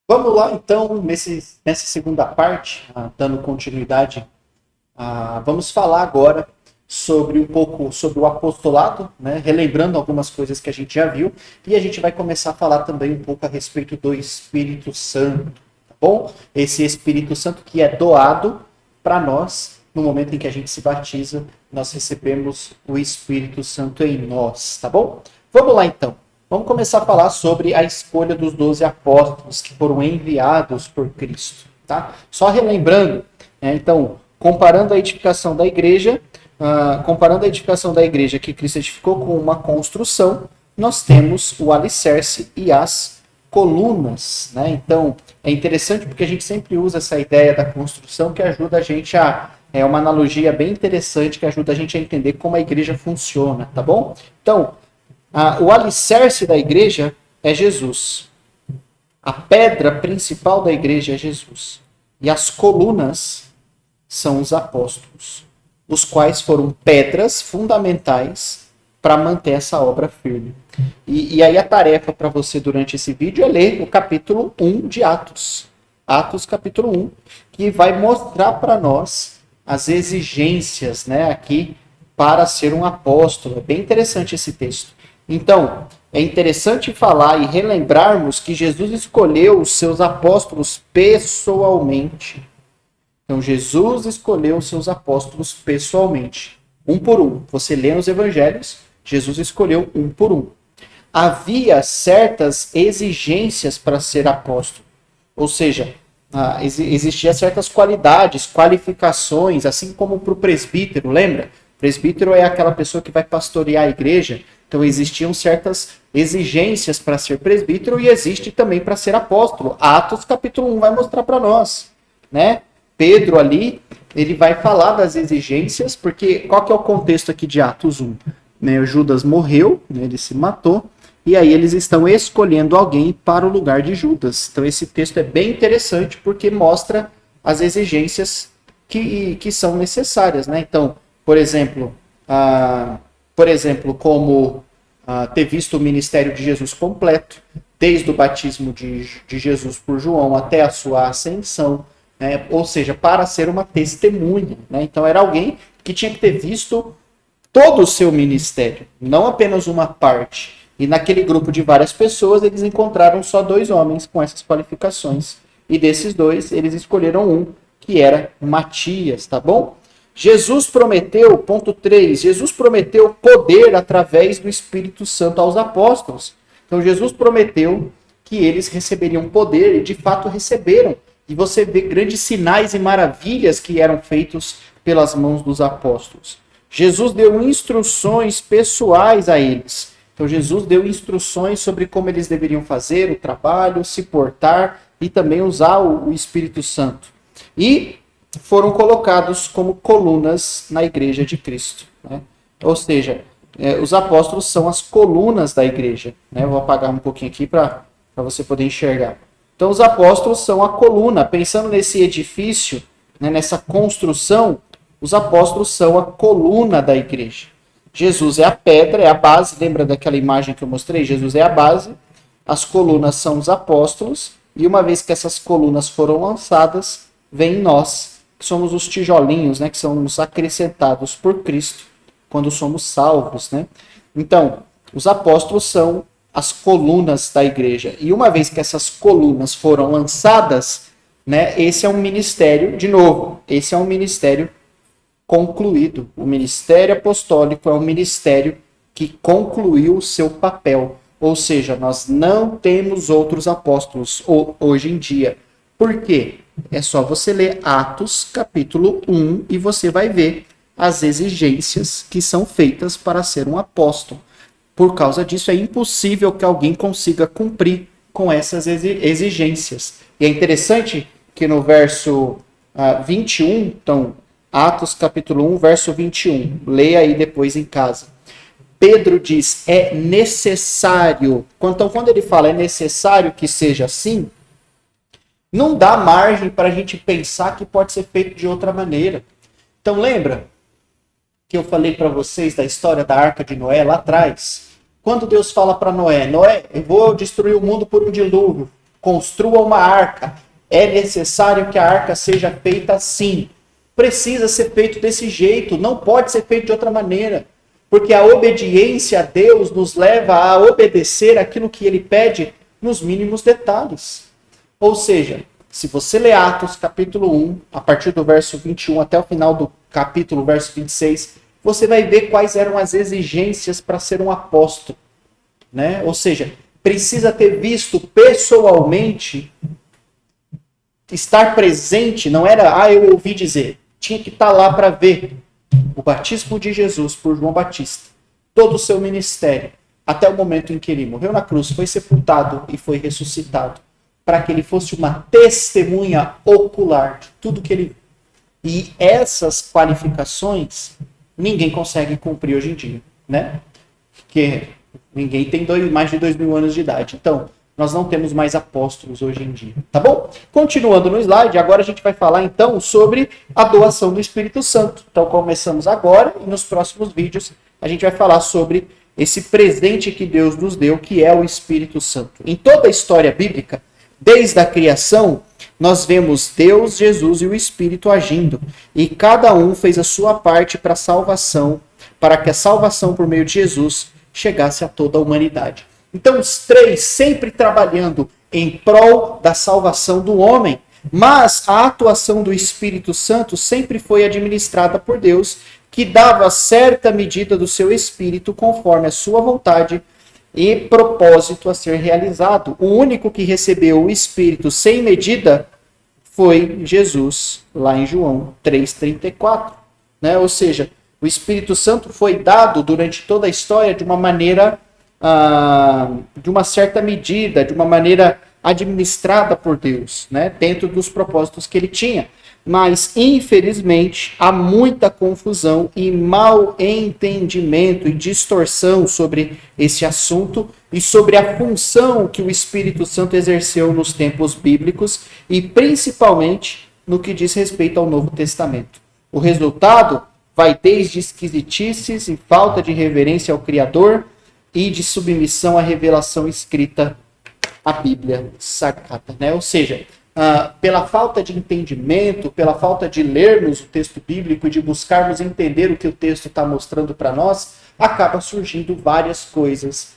Vamos lá, então, nessa segunda parte, dando continuidade, vamos falar agora sobre um pouco sobre o apostolado, né? Relembrando algumas coisas que a gente já viu, e a gente vai começar a falar também um pouco a respeito do Espírito Santo, tá bom? Esse Espírito Santo que é doado para nós no momento em que a gente se batiza, nós recebemos o Espírito Santo em nós, tá bom? Vamos lá, então. Vamos começar a falar sobre a escolha dos 12 apóstolos que foram enviados por Cristo. Tá? Só relembrando, então, comparando a edificação da igreja que Cristo edificou com uma construção, nós temos o alicerce e as colunas. Né? Então, é interessante porque a gente sempre usa essa ideia da construção que ajuda a gente é uma analogia bem interessante que ajuda a gente a entender como a igreja funciona, tá bom? Então, o alicerce da igreja é Jesus. A pedra principal da igreja é Jesus. E as colunas são os apóstolos, os quais foram pedras fundamentais para manter essa obra firme. E aí a tarefa para você durante esse vídeo é ler o capítulo 1 de Atos. Atos capítulo 1, que vai mostrar para nós as exigências, né, aqui para ser um apóstolo. É bem interessante esse texto. Então, é interessante falar e relembrarmos que Jesus escolheu os seus apóstolos pessoalmente. Então, Jesus escolheu os seus apóstolos pessoalmente, um por um. Você lê nos evangelhos, Jesus escolheu um por um. Havia certas exigências para ser apóstolo. Ou seja, existiam certas qualidades, qualificações, assim como para o presbítero, lembra? Presbítero é aquela pessoa que vai pastorear a igreja. Então existiam certas exigências para ser presbítero e existe também para ser apóstolo. Atos capítulo 1 vai mostrar para nós, né? Pedro ali, ele vai falar das exigências, porque qual que é o contexto aqui de Atos 1? Né, Judas morreu, né, ele se matou, e aí eles estão escolhendo alguém para o lugar de Judas. Então esse texto é bem interessante porque mostra as exigências que são necessárias, né? Então, por exemplo, como ter visto o ministério de Jesus completo, desde o batismo de Jesus por João até a sua ascensão, né? Ou seja, para ser uma testemunha. Né? Então era alguém que tinha que ter visto todo o seu ministério, não apenas uma parte. E naquele grupo de várias pessoas, eles encontraram só 2 homens com essas qualificações. E desses 2, eles escolheram um, que era Matias, tá bom? Jesus prometeu, ponto 3, Jesus prometeu poder através do Espírito Santo aos apóstolos. Então Jesus prometeu que eles receberiam poder e de fato receberam. E você vê grandes sinais e maravilhas que eram feitos pelas mãos dos apóstolos. Jesus deu instruções pessoais a eles. Então Jesus deu instruções sobre como eles deveriam fazer o trabalho, se portar e também usar o Espírito Santo. E foram colocados como colunas na igreja de Cristo. Né? Ou seja, os apóstolos são as colunas da igreja. Né? Eu vou apagar um pouquinho aqui para você poder enxergar. Então, os apóstolos são a coluna. Pensando nesse edifício, né, nessa construção, os apóstolos são a coluna da igreja. Jesus é a pedra, é a base. Lembra daquela imagem que eu mostrei? Jesus é a base. As colunas são os apóstolos. E uma vez que essas colunas foram lançadas, vem nós, que somos os tijolinhos, né, que somos acrescentados por Cristo quando somos salvos. Né? Então, os apóstolos são as colunas da igreja. E uma vez que essas colunas foram lançadas, né, esse é um ministério, de novo, esse é um ministério concluído. O ministério apostólico é um ministério que concluiu o seu papel. Ou seja, nós não temos outros apóstolos hoje em dia. Por quê? É só você ler Atos capítulo 1 e você vai ver as exigências que são feitas para ser um apóstolo. Por causa disso, é impossível que alguém consiga cumprir com essas exigências. E é interessante que no verso 21, então, Atos capítulo 1, verso 21, leia aí depois em casa. Pedro diz, é necessário. Então, quando ele fala é necessário que seja assim, não dá margem para a gente pensar que pode ser feito de outra maneira. Então, lembra que eu falei para vocês da história da Arca de Noé lá atrás? Quando Deus fala para Noé, Noé, eu vou destruir o mundo por um dilúvio. construa uma arca. É necessário que a arca seja feita assim. Precisa ser feito desse jeito, não pode ser feito de outra maneira. Porque a obediência a Deus nos leva a obedecer aquilo que ele pede nos mínimos detalhes. Ou seja, se você ler Atos capítulo 1, a partir do verso 21 até o final do capítulo, verso 26, você vai ver quais eram as exigências para ser um apóstolo. Né? Ou seja, precisa ter visto pessoalmente, estar presente, não era, eu ouvi dizer, tinha que estar lá para ver o batismo de Jesus por João Batista, todo o seu ministério, até o momento em que ele morreu na cruz, foi sepultado e foi ressuscitado, para que ele fosse uma testemunha ocular de tudo que ele viu. E essas qualificações ninguém consegue cumprir hoje em dia, né? Porque ninguém tem mais de 2.000 anos de idade. Então, nós não temos mais apóstolos hoje em dia, tá bom? Continuando no slide, agora a gente vai falar então sobre a doação do Espírito Santo. Então, começamos agora e nos próximos vídeos a gente vai falar sobre esse presente que Deus nos deu, que é o Espírito Santo. Em toda a história bíblica, desde a criação, nós vemos Deus, Jesus e o Espírito agindo. E cada um fez a sua parte para a salvação, para que a salvação por meio de Jesus chegasse a toda a humanidade. Então, os três sempre trabalhando em prol da salvação do homem, mas a atuação do Espírito Santo sempre foi administrada por Deus, que dava certa medida do seu Espírito conforme a sua vontade e propósito a ser realizado. O único que recebeu o Espírito sem medida foi Jesus, lá em João 3,34. Né? Ou seja, o Espírito Santo foi dado durante toda a história de uma maneira, de uma certa medida, de uma maneira administrada por Deus, né? Dentro dos propósitos que ele tinha. Mas, infelizmente, há muita confusão e mal entendimento e distorção sobre esse assunto e sobre a função que o Espírito Santo exerceu nos tempos bíblicos e principalmente no que diz respeito ao Novo Testamento. O resultado vai desde esquisitices e falta de reverência ao Criador e de submissão à revelação escrita, à Bíblia Sagrada, né? Ou seja, pela falta de entendimento, pela falta de lermos o texto bíblico e de buscarmos entender o que o texto está mostrando para nós, acaba surgindo várias coisas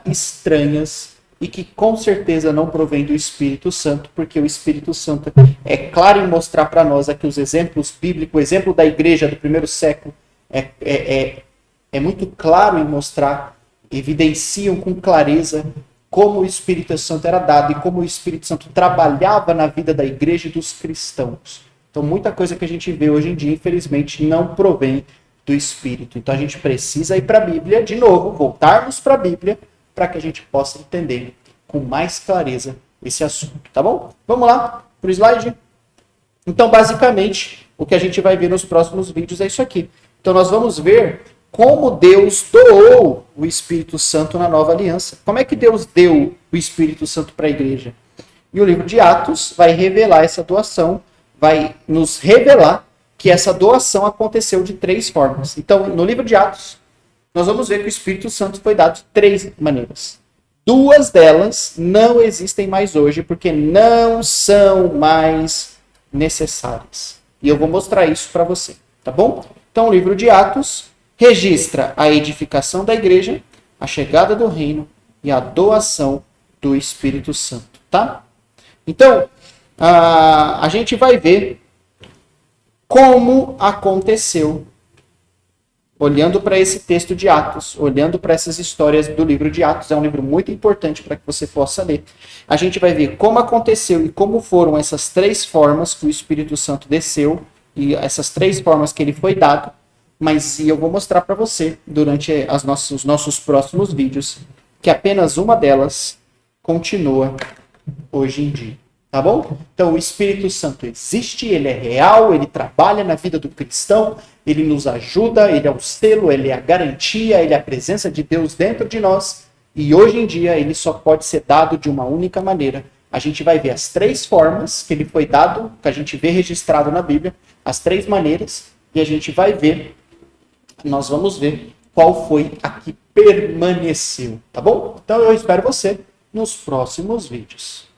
estranhas e que com certeza não provém do Espírito Santo, porque o Espírito Santo é claro em mostrar para nós aqui os exemplos bíblicos, o exemplo da igreja do primeiro século é muito claro em mostrar, evidenciam com clareza como o Espírito Santo era dado e como o Espírito Santo trabalhava na vida da igreja e dos cristãos. Então, muita coisa que a gente vê hoje em dia, infelizmente, não provém do Espírito. Então, a gente precisa ir para a Bíblia, de novo, voltarmos para a Bíblia, para que a gente possa entender com mais clareza esse assunto, tá bom? Vamos lá para o slide? Então, basicamente, o que a gente vai ver nos próximos vídeos é isso aqui. Então, nós vamos ver como Deus doou o Espírito Santo na nova aliança. Como é que Deus deu o Espírito Santo para a igreja? E o livro de Atos vai revelar essa doação, vai nos revelar que essa doação aconteceu de 3 formas. Então, no livro de Atos, nós vamos ver que o Espírito Santo foi dado de 3 maneiras. 2 delas não existem mais hoje, porque não são mais necessárias. E eu vou mostrar isso para você, tá bom? Então, o livro de Atos registra a edificação da igreja, a chegada do reino e a doação do Espírito Santo, tá? Então, a gente vai ver como aconteceu, olhando para esse texto de Atos, olhando para essas histórias do livro de Atos, é um livro muito importante para que você possa ler. A gente vai ver como aconteceu e como foram essas 3 formas que o Espírito Santo desceu e essas 3 formas que ele foi dado. Mas eu vou mostrar para você, durante os nossos próximos vídeos, que apenas uma delas continua hoje em dia. Tá bom? Então, o Espírito Santo existe, ele é real, ele trabalha na vida do cristão, ele nos ajuda, ele é o selo, ele é a garantia, ele é a presença de Deus dentro de nós. E hoje em dia, ele só pode ser dado de uma única maneira. A gente vai ver as 3 formas que ele foi dado, que a gente vê registrado na Bíblia, as 3 maneiras, e a gente vai ver, nós vamos ver qual foi a que permaneceu, tá bom? Então eu espero você nos próximos vídeos.